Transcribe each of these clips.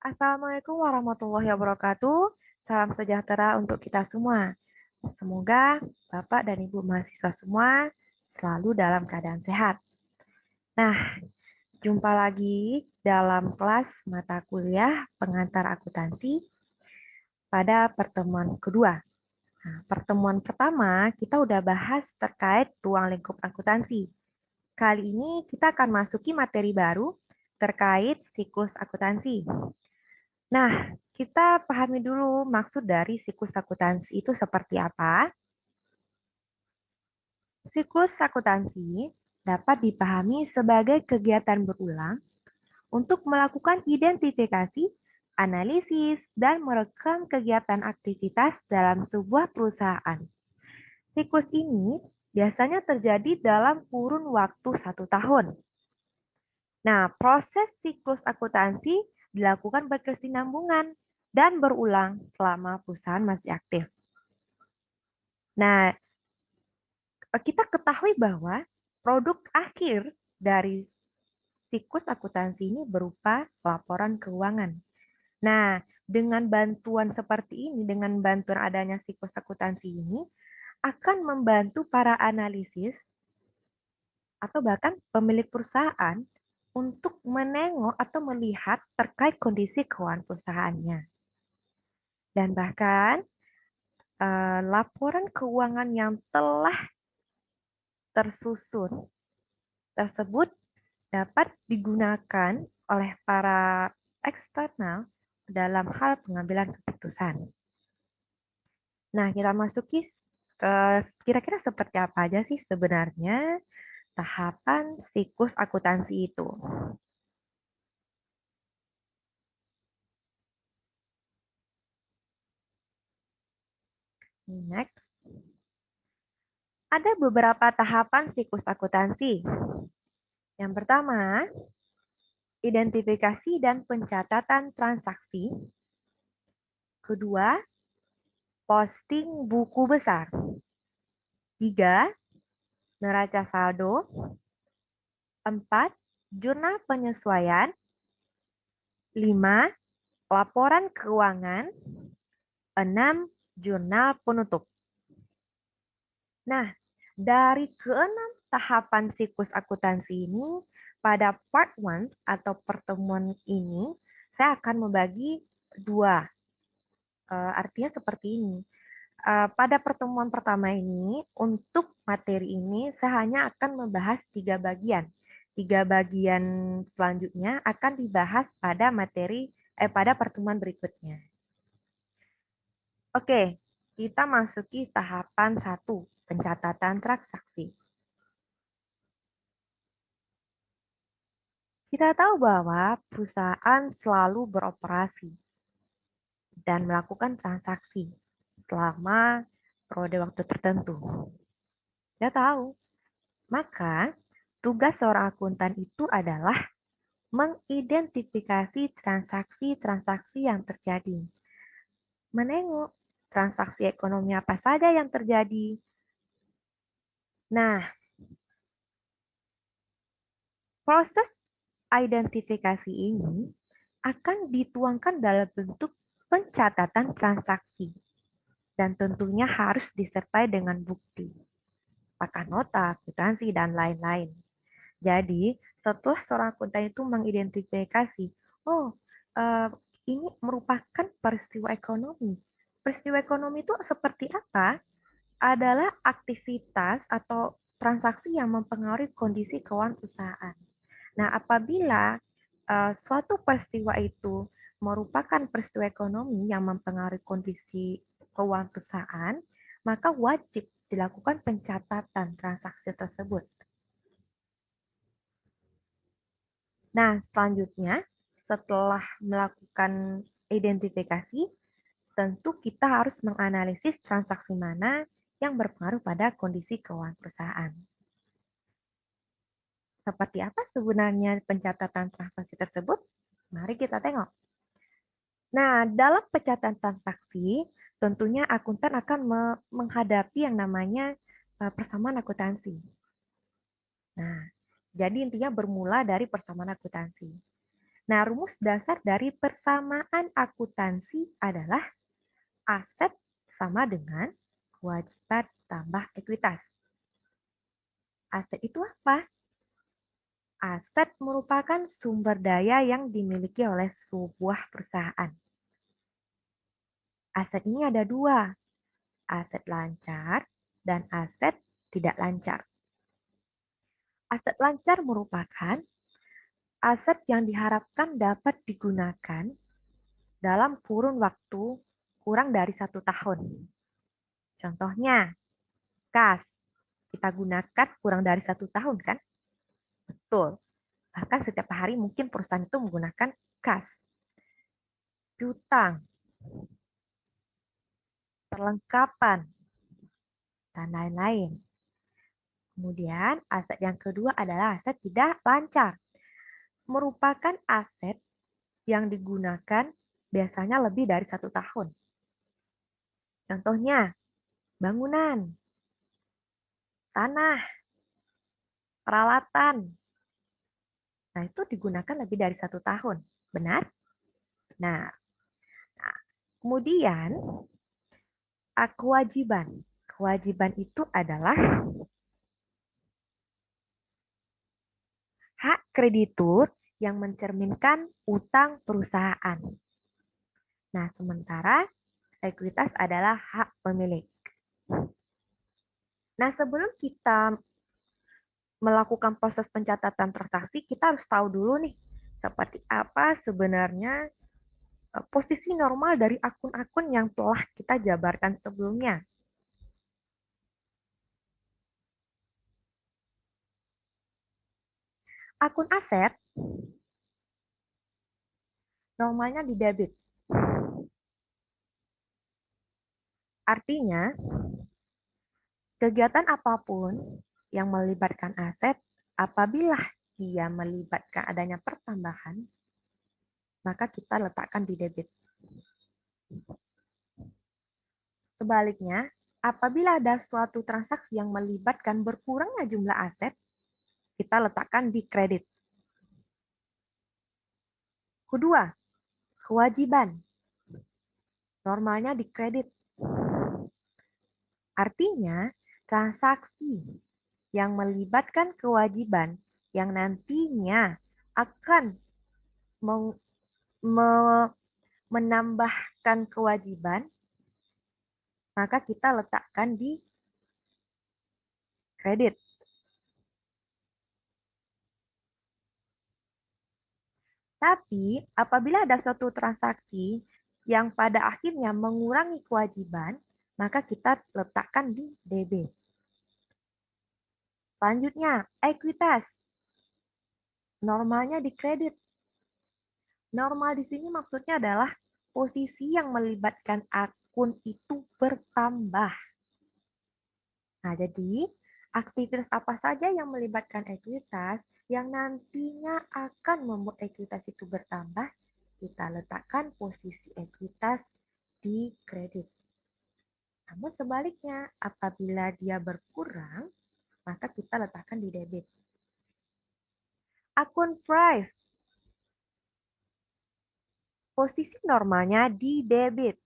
Assalamualaikum warahmatullahi wabarakatuh. Salam sejahtera untuk kita semua. Semoga Bapak dan Ibu mahasiswa semua selalu dalam keadaan sehat. Nah, jumpa lagi dalam kelas mata kuliah pengantar akuntansi pada pertemuan kedua. Nah, pertemuan pertama kita udah bahas terkait ruang lingkup akuntansi. Kali ini kita akan masuki materi baru terkait siklus akuntansi. Nah, kita pahami dulu maksud dari siklus akuntansi itu seperti apa. Siklus akuntansi dapat dipahami sebagai kegiatan berulang untuk melakukan identifikasi, analisis, dan merekam kegiatan aktivitas dalam sebuah perusahaan. Siklus ini biasanya terjadi dalam kurun waktu 1 tahun. Nah, proses siklus akuntansi dilakukan berkesinambungan dan berulang selama perusahaan masih aktif. Nah, kita ketahui bahwa produk akhir dari siklus akuntansi ini berupa laporan keuangan. Nah, dengan bantuan seperti ini, dengan bantuan adanya siklus akuntansi ini, akan membantu para analisis atau bahkan pemilik perusahaan untuk menengok atau melihat terkait kondisi keuangan perusahaannya. Dan bahkan laporan keuangan yang telah tersusun tersebut dapat digunakan oleh para eksternal dalam hal pengambilan keputusan. Nah, kita masuki ke kira-kira seperti apa aja sih sebenarnya tahapan siklus akuntansi itu. Next. Ada beberapa tahapan siklus akuntansi. Yang pertama, identifikasi dan pencatatan transaksi. Kedua, posting buku besar. 3, neraca saldo. 4, jurnal penyesuaian. 5, laporan keuangan. 6, jurnal penutup. Nah, dari keenam tahapan siklus akuntansi ini, pada part 1 atau pertemuan ini, saya akan membagi dua. Artinya seperti ini. Pada pertemuan pertama ini, untuk materi ini, saya hanya akan membahas 3 bagian. 3 bagian selanjutnya akan dibahas pada pada pertemuan berikutnya. Oke, kita masuki tahapan 1, pencatatan transaksi. Kita tahu bahwa perusahaan selalu beroperasi dan melakukan transaksi selama periode waktu tertentu. Kita tahu, maka tugas seorang akuntan itu adalah mengidentifikasi transaksi-transaksi yang terjadi. Menengok transaksi ekonomi apa saja yang terjadi. Nah, proses identifikasi ini akan dituangkan dalam bentuk pencatatan transaksi dan tentunya harus disertai dengan bukti, apakah nota, kwitansi, dan lain-lain. Jadi, setelah seorang akuntan itu mengidentifikasi, oh, ini merupakan peristiwa ekonomi. Peristiwa ekonomi itu seperti apa? Adalah aktivitas atau transaksi yang mempengaruhi kondisi keuangan perusahaan. Nah, apabila suatu peristiwa itu merupakan peristiwa ekonomi yang mempengaruhi kondisi keuangan perusahaan, maka wajib dilakukan pencatatan transaksi tersebut. Nah, selanjutnya, setelah melakukan identifikasi, tentu kita harus menganalisis transaksi mana yang berpengaruh pada kondisi keuangan perusahaan. Seperti apa sebenarnya pencatatan transaksi tersebut? Mari kita tengok. Nah, dalam pencatatan transaksi, tentunya akuntan akan menghadapi yang namanya persamaan akuntansi. Nah, jadi intinya bermula dari persamaan akuntansi. Nah, rumus dasar dari persamaan akuntansi adalah: aset adalah aset sama dengan kewajiban tambah ekuitas. Aset itu apa? Aset merupakan sumber daya yang dimiliki oleh sebuah perusahaan. Aset ini ada dua, aset lancar dan aset tidak lancar. Aset lancar merupakan aset yang diharapkan dapat digunakan dalam kurun waktu kurang dari 1 tahun. Contohnya, kas. Kita gunakan kurang dari 1 tahun, kan? Betul. Bahkan setiap hari mungkin perusahaan itu menggunakan kas. Piutang, perlengkapan, dan lain-lain. Kemudian, aset yang kedua adalah aset tidak lancar. Merupakan aset yang digunakan biasanya lebih dari 1 tahun. Contohnya, bangunan, tanah, peralatan. Nah, itu digunakan lebih dari 1 tahun. Benar? Benar. Nah, kemudian, kewajiban. Kewajiban itu adalah hak kreditur yang mencerminkan utang perusahaan. Nah, sementara ekuitas adalah hak pemilik. Nah, sebelum kita melakukan proses pencatatan transaksi, kita harus tahu dulu nih, seperti apa sebenarnya posisi normal dari akun-akun yang telah kita jabarkan sebelumnya. Akun aset normalnya di debit. Artinya, kegiatan apapun yang melibatkan aset, apabila dia melibatkan adanya pertambahan, maka kita letakkan di debit. Sebaliknya, apabila ada suatu transaksi yang melibatkan berkurangnya jumlah aset, kita letakkan di kredit. Kedua, kewajiban. Normalnya di kredit. Artinya, transaksi yang melibatkan kewajiban yang nantinya akan menambahkan kewajiban, maka kita letakkan di kredit. Tapi, apabila ada suatu transaksi yang pada akhirnya mengurangi kewajiban, maka kita letakkan di debit. Selanjutnya, ekuitas. Normalnya di kredit. Normal di sini maksudnya adalah posisi yang melibatkan akun itu bertambah. Nah, jadi aktivitas apa saja yang melibatkan ekuitas yang nantinya akan membuat ekuitas itu bertambah, kita letakkan posisi ekuitas di kredit. Namun sebaliknya, apabila dia berkurang, maka kita letakkan di debit. Akun Prive. Posisi normalnya di debit.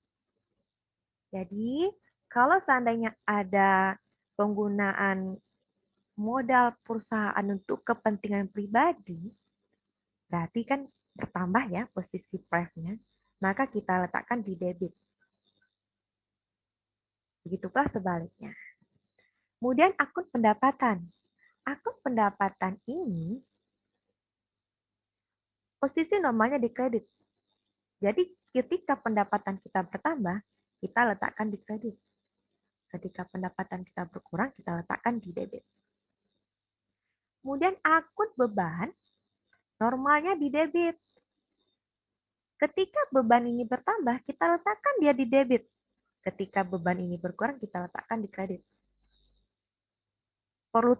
Jadi, kalau seandainya ada penggunaan modal perusahaan untuk kepentingan pribadi, berarti kan bertambah ya posisi Prive-nya, maka kita letakkan di debit. Begitupun sebaliknya. Kemudian akun pendapatan. Akun pendapatan ini posisi normalnya di kredit. Jadi ketika pendapatan kita bertambah, kita letakkan di kredit. Ketika pendapatan kita berkurang, kita letakkan di debit. Kemudian akun beban, normalnya di debit. Ketika beban ini bertambah, kita letakkan dia di debit. Ketika beban ini berkurang, kita letakkan di kredit. Perlu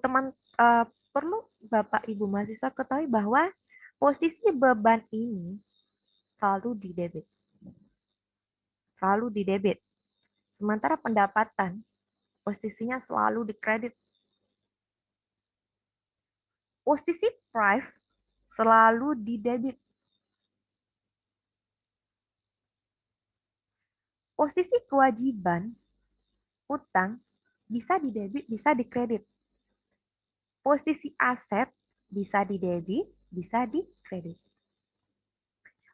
Bapak Ibu mahasiswa ketahui bahwa posisi beban ini selalu di debit. Selalu di debit. Sementara pendapatan posisinya selalu di kredit. Posisi Prive selalu di debit. Posisi kewajiban utang bisa di debit, bisa di kredit. Posisi aset bisa di debit, bisa di kredit.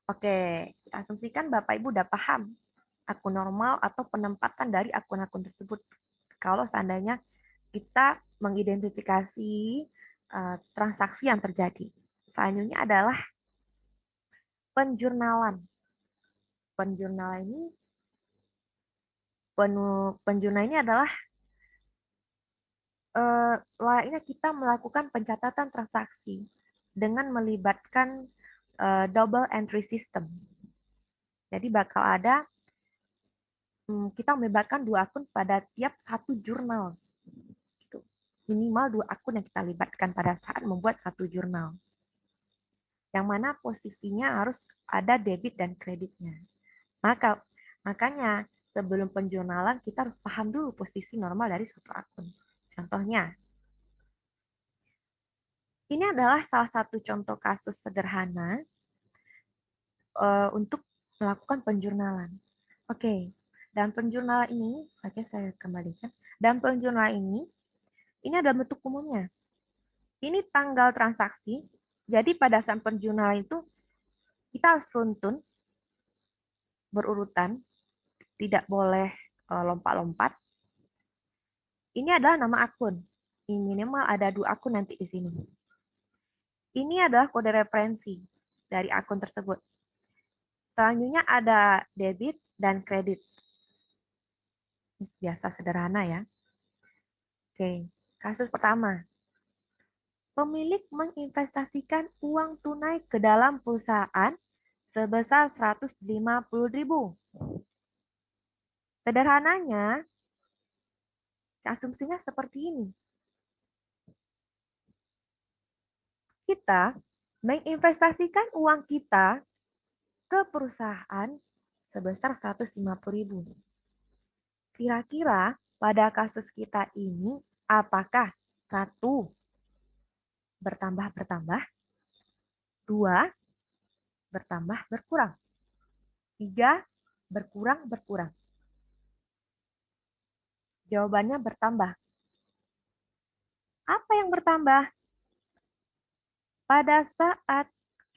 Oke, kita asumsikan Bapak Ibu udah paham akun normal atau penempatan dari akun-akun tersebut. Kalau seandainya kita mengidentifikasi transaksi yang terjadi. Selanjutnya adalah penjurnalan. Penjurnal ini adalah layaknya kita melakukan pencatatan transaksi dengan melibatkan double entry system. Jadi bakal ada kita melibatkan 2 akun pada tiap satu jurnal. Gitu. Minimal 2 akun yang kita libatkan pada saat membuat satu jurnal. Yang mana posisinya harus ada debit dan kreditnya. Makanya sebelum penjurnalan kita harus paham dulu posisi normal dari suatu akun. Contohnya, ini adalah salah satu contoh kasus sederhana untuk melakukan penjurnalan. Oke, dan penjurnalan ini, oke saya kembalikan. Dan penjurnalan ini adalah bentuk umumnya. Ini tanggal transaksi. Jadi pada saat penjurnalan itu kita harus runtun berurutan, tidak boleh lompat-lompat. Ini adalah nama akun. Ini minimal ada 2 akun nanti di sini. Ini adalah kode referensi dari akun tersebut. Selanjutnya ada debit dan kredit. Biasa sederhana ya. Oke, kasus pertama. Pemilik menginvestasikan uang tunai ke dalam perusahaan sebesar 150.000. Sederhananya, asumsinya seperti ini. Kita menginvestasikan uang kita ke perusahaan sebesar 150.000. Kira-kira pada kasus kita ini, apakah 1 bertambah-bertambah, 2 bertambah-berkurang, 3 berkurang-berkurang? Jawabannya bertambah. Apa yang bertambah? Pada saat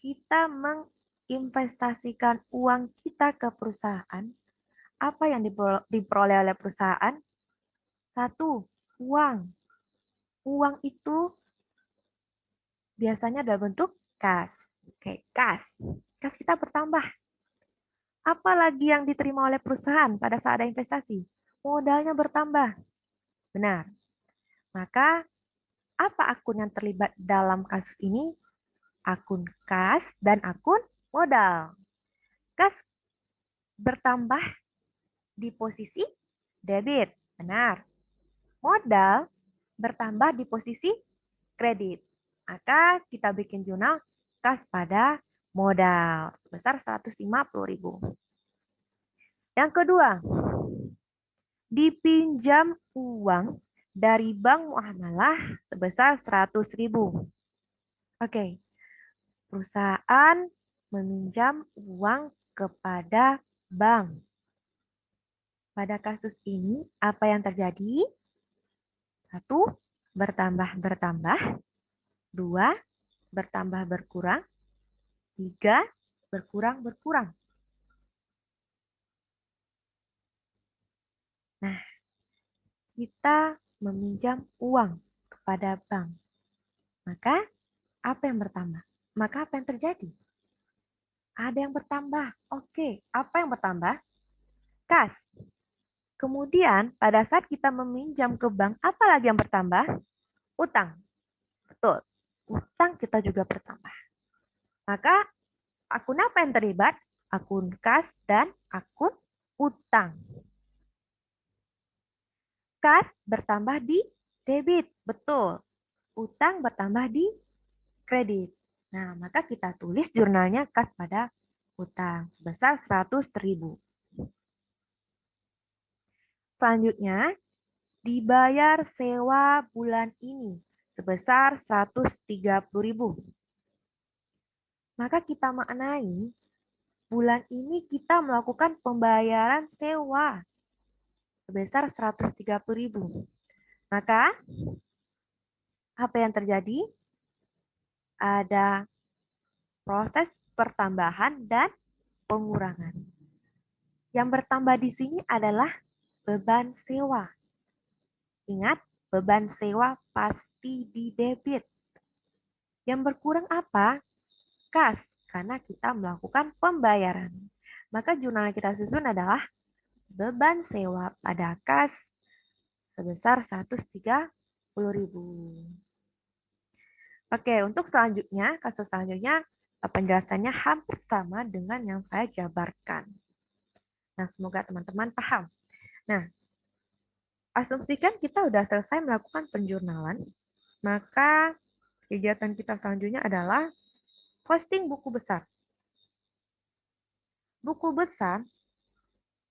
kita menginvestasikan uang kita ke perusahaan, apa yang diperoleh oleh perusahaan? 1, uang. Uang itu biasanya dalam bentuk kas. Oke, kas. Kas kita bertambah. Apa lagi yang diterima oleh perusahaan pada saat ada investasi? Modalnya bertambah. Benar. Maka, apa akun yang terlibat dalam kasus ini? Akun kas dan akun modal. Kas bertambah di posisi debit. Benar. Modal bertambah di posisi kredit. Maka kita bikin jurnal kas pada modal sebesar 150.000. Yang kedua, dipinjam uang dari bank muamalah sebesar 100.000. Oke, perusahaan meminjam uang kepada bank. Pada kasus ini, apa yang terjadi? 1, bertambah-bertambah. 2, bertambah-berkurang. 3, berkurang-berkurang. Nah, kita meminjam uang kepada bank. Maka, apa yang bertambah? Maka apa yang terjadi? Ada yang bertambah. Oke, apa yang bertambah? Kas. Kemudian, pada saat kita meminjam ke bank, apa lagi yang bertambah? Utang. Betul. Utang kita juga bertambah. Maka, akun apa yang terlibat? Akun kas dan akun utang. Kas bertambah di debit. Betul. Utang bertambah di kredit. Nah, maka kita tulis jurnalnya kas pada utang sebesar 100.000. Selanjutnya, dibayar sewa bulan ini sebesar 130.000. Maka kita maknai bulan ini kita melakukan pembayaran sewa sebesar 130.000. Maka apa yang terjadi? Ada proses pertambahan dan pengurangan. Yang bertambah di sini adalah beban sewa. Ingat, beban sewa pasti di debit. Yang berkurang apa? Kas, karena kita melakukan pembayaran. Maka jurnal yang kita susun adalah beban sewa pada kas sebesar 130.000. Oke, untuk selanjutnya, kasus selanjutnya, penjelasannya hampir sama dengan yang saya jabarkan. Nah, semoga teman-teman paham. Nah, asumsikan kita sudah selesai melakukan penjurnalan, maka kegiatan kita selanjutnya adalah posting buku besar. Buku besar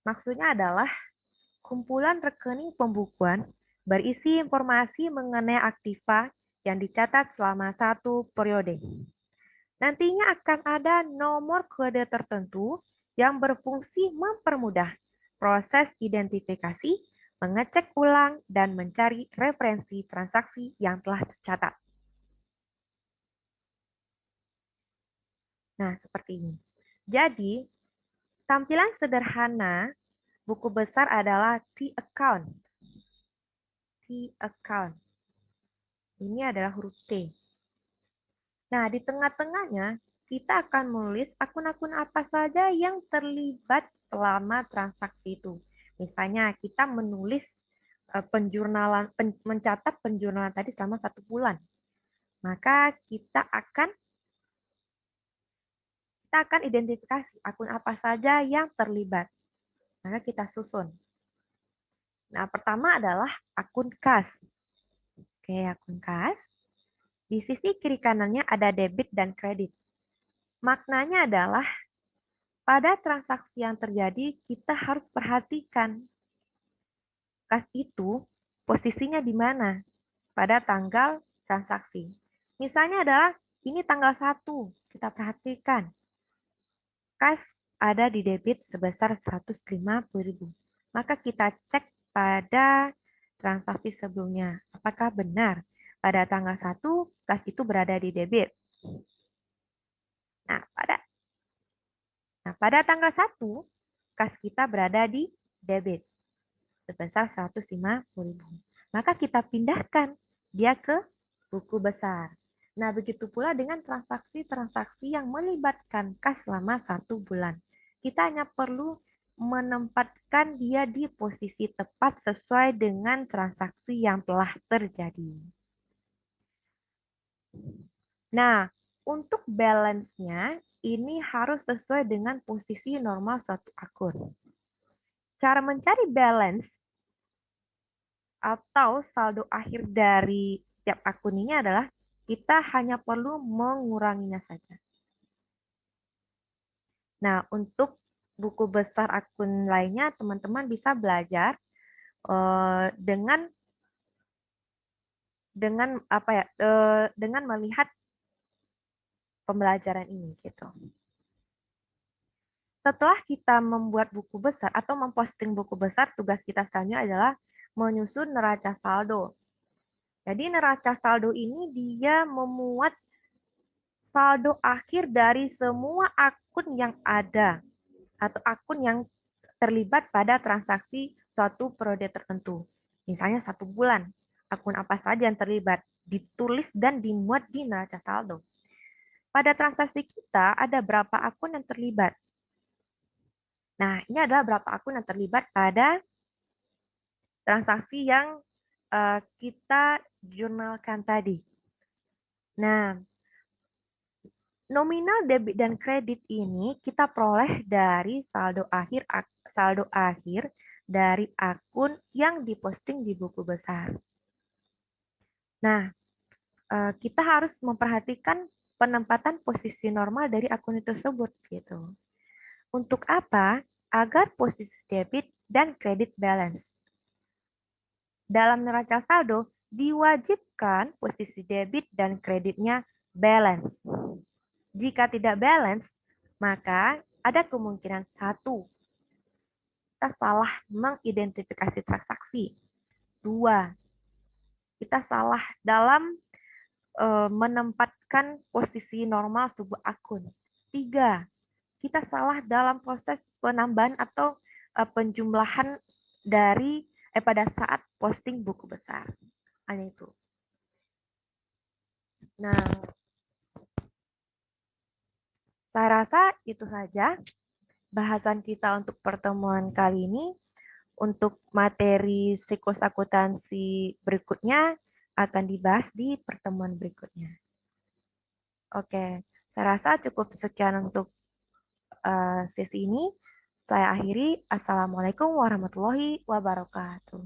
maksudnya adalah kumpulan rekening pembukuan berisi informasi mengenai aktiva yang dicatat selama satu periode. Nantinya akan ada nomor kode tertentu yang berfungsi mempermudah proses identifikasi, mengecek ulang, dan mencari referensi transaksi yang telah tercatat. Nah, seperti ini. Jadi, tampilan sederhana buku besar adalah T-account. T-account. Ini adalah huruf T. Nah, di tengah-tengahnya, kita akan menulis akun-akun apa saja yang terlibat selama transaksi itu. Misalnya, kita menulis penjurnalan, mencatat penjurnalan tadi selama 1 bulan. Maka kita akan identifikasi akun apa saja yang terlibat. Maka kita susun. Nah, pertama adalah akun kas. Oke, akun kas. Di sisi kiri kanannya ada debit dan kredit. Maknanya adalah pada transaksi yang terjadi kita harus perhatikan kas itu posisinya di mana pada tanggal transaksi. Misalnya adalah ini tanggal 1, kita perhatikan. Kas ada di debit sebesar 150.000. Maka kita cek pada transaksi sebelumnya. Apakah benar pada tanggal 1 kas itu berada di debit? Nah, pada tanggal 1 kas kita berada di debit sebesar 150.000. Maka kita pindahkan dia ke buku besar. Nah, begitu pula dengan transaksi-transaksi yang melibatkan kas selama 1 bulan. Kita hanya perlu menempatkan dia di posisi tepat sesuai dengan transaksi yang telah terjadi. Nah, untuk balance-nya ini harus sesuai dengan posisi normal suatu akun. Cara mencari balance atau saldo akhir dari tiap akun ini adalah kita hanya perlu menguranginya saja. Nah, untuk buku besar akun lainnya, teman-teman bisa belajar dengan melihat pembelajaran ini gitu. Setelah kita membuat buku besar atau memposting buku besar, tugas kita selanjutnya adalah menyusun neraca saldo. Jadi neraca saldo ini dia memuat saldo akhir dari semua akun yang ada atau akun yang terlibat pada transaksi suatu periode tertentu. Misalnya 1 bulan, akun apa saja yang terlibat, ditulis dan dimuat di neraca saldo. Pada transaksi kita ada berapa akun yang terlibat. Nah, ini adalah berapa akun yang terlibat pada transaksi yang kita jurnalkan tadi. Nah, nominal debit dan kredit ini kita peroleh dari saldo akhir dari akun yang diposting di buku besar. Nah, kita harus memperhatikan penempatan posisi normal dari akun tersebut gitu. Untuk apa? Agar posisi debit dan kredit balance. Dalam neraca saldo diwajibkan posisi debit dan kreditnya balance. Jika tidak balance, maka ada kemungkinan satu, kita salah mengidentifikasi transaksi. Dua, kita salah dalam menempatkan posisi normal sebuah akun. Tiga, kita salah dalam proses penambahan atau penjumlahan dari pada saat posting buku besar. Hanya itu. Nah, saya rasa itu saja bahasan kita untuk pertemuan kali ini. Untuk materi psikosakutansi berikutnya akan dibahas di pertemuan berikutnya. Oke, saya rasa cukup sekian untuk sesi ini. Saya akhiri. Assalamualaikum warahmatullahi wabarakatuh.